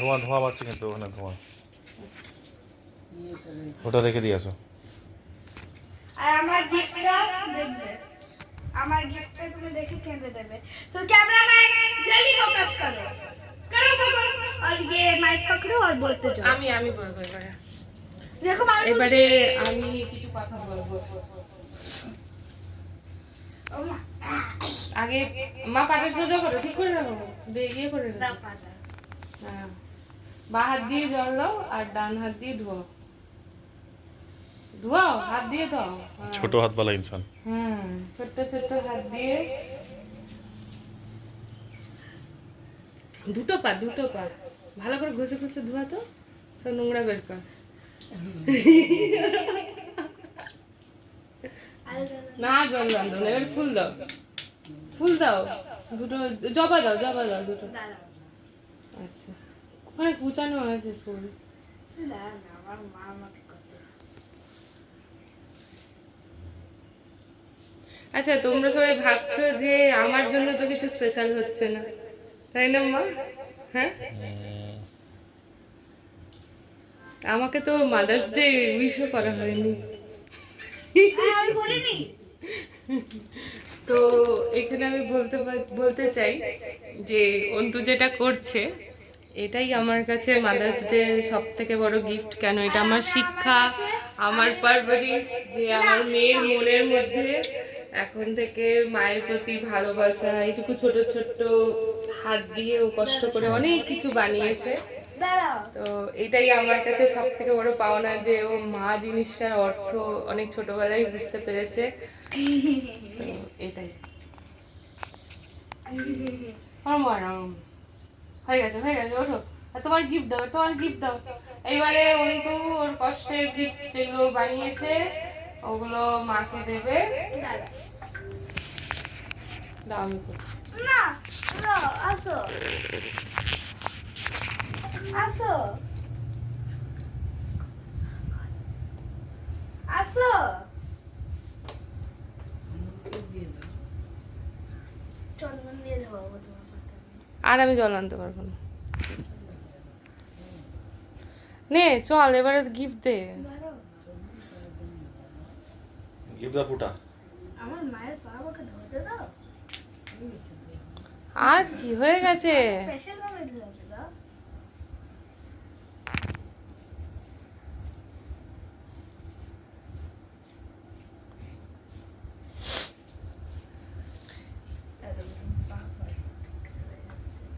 ধোঁয়া ধোঁয়া বাড়ছে কিন্তু ওখানে ধোঁয়া, ওটা রেখে দিয়ে আসো। আর আমার গিফটটা দেখবে, আমার গিফটটা তুমি দেখে কেঁদে দেবে। तो कैमरामैन जल्दी फोकस करो, करो फोकस। और ये माइक पकड़ो और बोलते जाओ। আমি বলবো এবারে। দেখো এবারে আমি কিছু কথা বলবো। আগে মা পাটা সোজা করো, ঠিক করে রাখো, বেগিয়ে করে রাখো। হ্যাঁ, বা হাত দিয়ে জল দাও আর ডান হাত দিয়ে ধোয়াও, ধোয়াও, হাত দিয়ে দাও। ছোট হাত वाला इंसान। হুম, ছোট্ট ছোট্ট হাত দিয়ে, দুটো পা ভালো করে ঘষে ঘষে ধোয়া তো, সব নোংরা বের কর। না জল দাও না, এবার ফুল দাও, ফুল দাও দুটো, জবা দাও দুটো। আচ্ছা, ওখানে কুচানো আছে ফুল। আমার মা আমাকে করতে। আচ্ছা, তোমরা সবাই ভাবছো যে আমার জন্য তো কিছু স্পেশাল হচ্ছে না, তাই না মা? হ্যাঁ, আমাকে তো মাদার্স ডে উইশও করা হয়নি। আমি বলিনি। তো এখানে আমি বলতে চাই যে অন্তু যেটা করছে এটাই আমার কাছে মাদার্স ডে সব থেকে বড় গিফট। কেন, এটা আমার শিক্ষা, আমার পারভারিশ, যে আমার মেয়ের মনের মধ্যে এখন থেকে মায়ের প্রতি ভালোবাসা। এইটুকু ছোট ছোট হাত দিয়ে ও কষ্ট করে অনেক কিছু বানিয়েছে। তো এটাই আমার কাছে সব থেকে বড় পাওনা, যে ও মা জিনিসটার অর্থ অনেক ছোটবেলায় বুঝতে পেরেছে। তো এটাই হয়ে গেছে ওঠো, আর তোমার গিফট দাও। এইবারে অন্তু ওর কষ্টের গিফট যেগুলো বানিয়েছে ওগুলো মাকে দেবে। দাও, আমি করছি। না না, আসো আসো আসো। চন্দন দিয়ে দেবো তোমার পাতে। আর আমি জল আনতে পারবো না। নে চল, এবারে গিফট দে। ধরো, गिव द फुटा। আমার মায়ের পা আমাকে ধরতে দাও। আর কি হয়ে গেছে? স্পেশাল